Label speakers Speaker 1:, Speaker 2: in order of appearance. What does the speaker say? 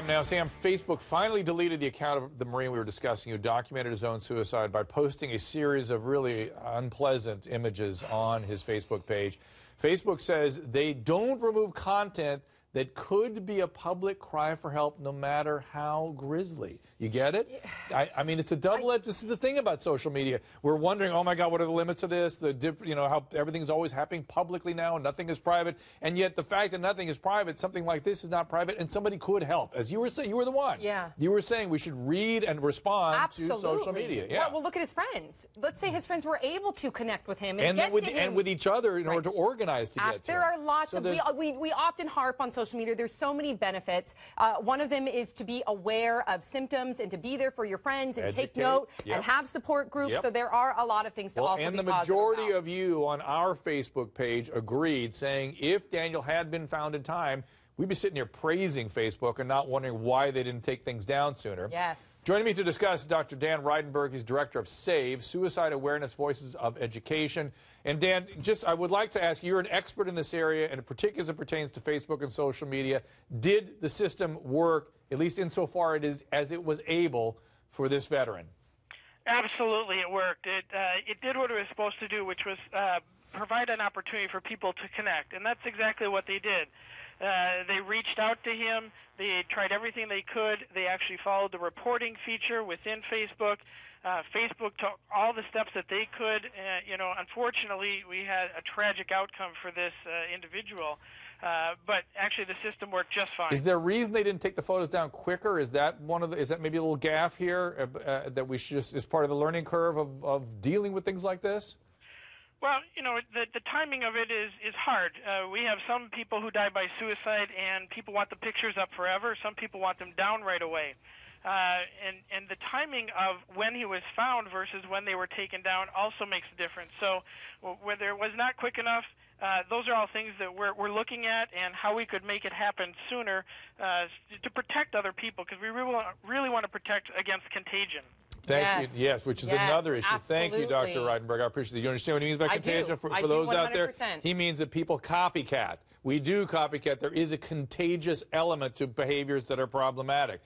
Speaker 1: Now, Sam, Facebook finally deleted the account of the Marine we were discussing who documented his own suicide by posting a series of really unpleasant images on his Facebook page. Facebook says they don't remove content that could be a public cry for help, no matter how grisly. You get it? Yeah. I mean, it's a double-edged. This is the thing about social media. We're wondering, oh my God, what are the limits of this? How everything's always happening publicly now, and nothing is private. And yet, the fact that nothing is private, something like this is not private, and somebody could help. As you were saying, you were the one.
Speaker 2: Yeah.
Speaker 1: You were saying we should read and respond to social media. Yeah.
Speaker 2: Well, look at his friends. Let's say his friends were able to connect with him
Speaker 1: and with each other in order to organize to get to him.
Speaker 2: There are lots of. We often harp on social media. There's so many benefits. One of them is to be aware of symptoms and to be there for your friends and take note and have support groups. So there are a lot of things to also be positive about.
Speaker 1: And the majority of you on our Facebook page agreed, saying if Daniel had been found in time, we'd be sitting here praising Facebook and not wondering why they didn't take things down sooner.
Speaker 2: Yes.
Speaker 1: Joining me to discuss, Dr. Dan Reidenberg. He's director of SAVE, Suicide Awareness Voices of Education. And Dan, I would like to ask, you're an expert in this area, and particularly as it pertains to Facebook and social media. Did the system work, at least insofar as it was able, for this veteran?
Speaker 3: Absolutely, it worked. It did what it was supposed to do, which was provide an opportunity for people to connect, and that's exactly what they did. They reached out to him. They tried everything they could. They actually followed the reporting feature within Facebook. Facebook took all the steps that they could. Unfortunately, we had a tragic outcome for this individual. But actually, the system worked just fine.
Speaker 1: Is there a reason they didn't take the photos down quicker? Is that is that maybe a little gaffe here that we should is part of the learning curve of dealing with things like this?
Speaker 3: Well, the timing of it is hard. We have some people who die by suicide, and people want the pictures up forever. Some people want them down right away. And the timing of when he was found versus when they were taken down also makes a difference. So whether it was not quick enough, those are all things that we're looking at and how we could make it happen sooner to protect other people, because we really want to protect against contagion.
Speaker 1: Thank you. Yes, which is another issue.
Speaker 2: Absolutely.
Speaker 1: Thank you, Dr. Reidenberg. I appreciate that. You understand what he means by contagion? For those
Speaker 2: 100%.
Speaker 1: out there, he means that people copycat. We do copycat. There is a contagious element to behaviors that are problematic.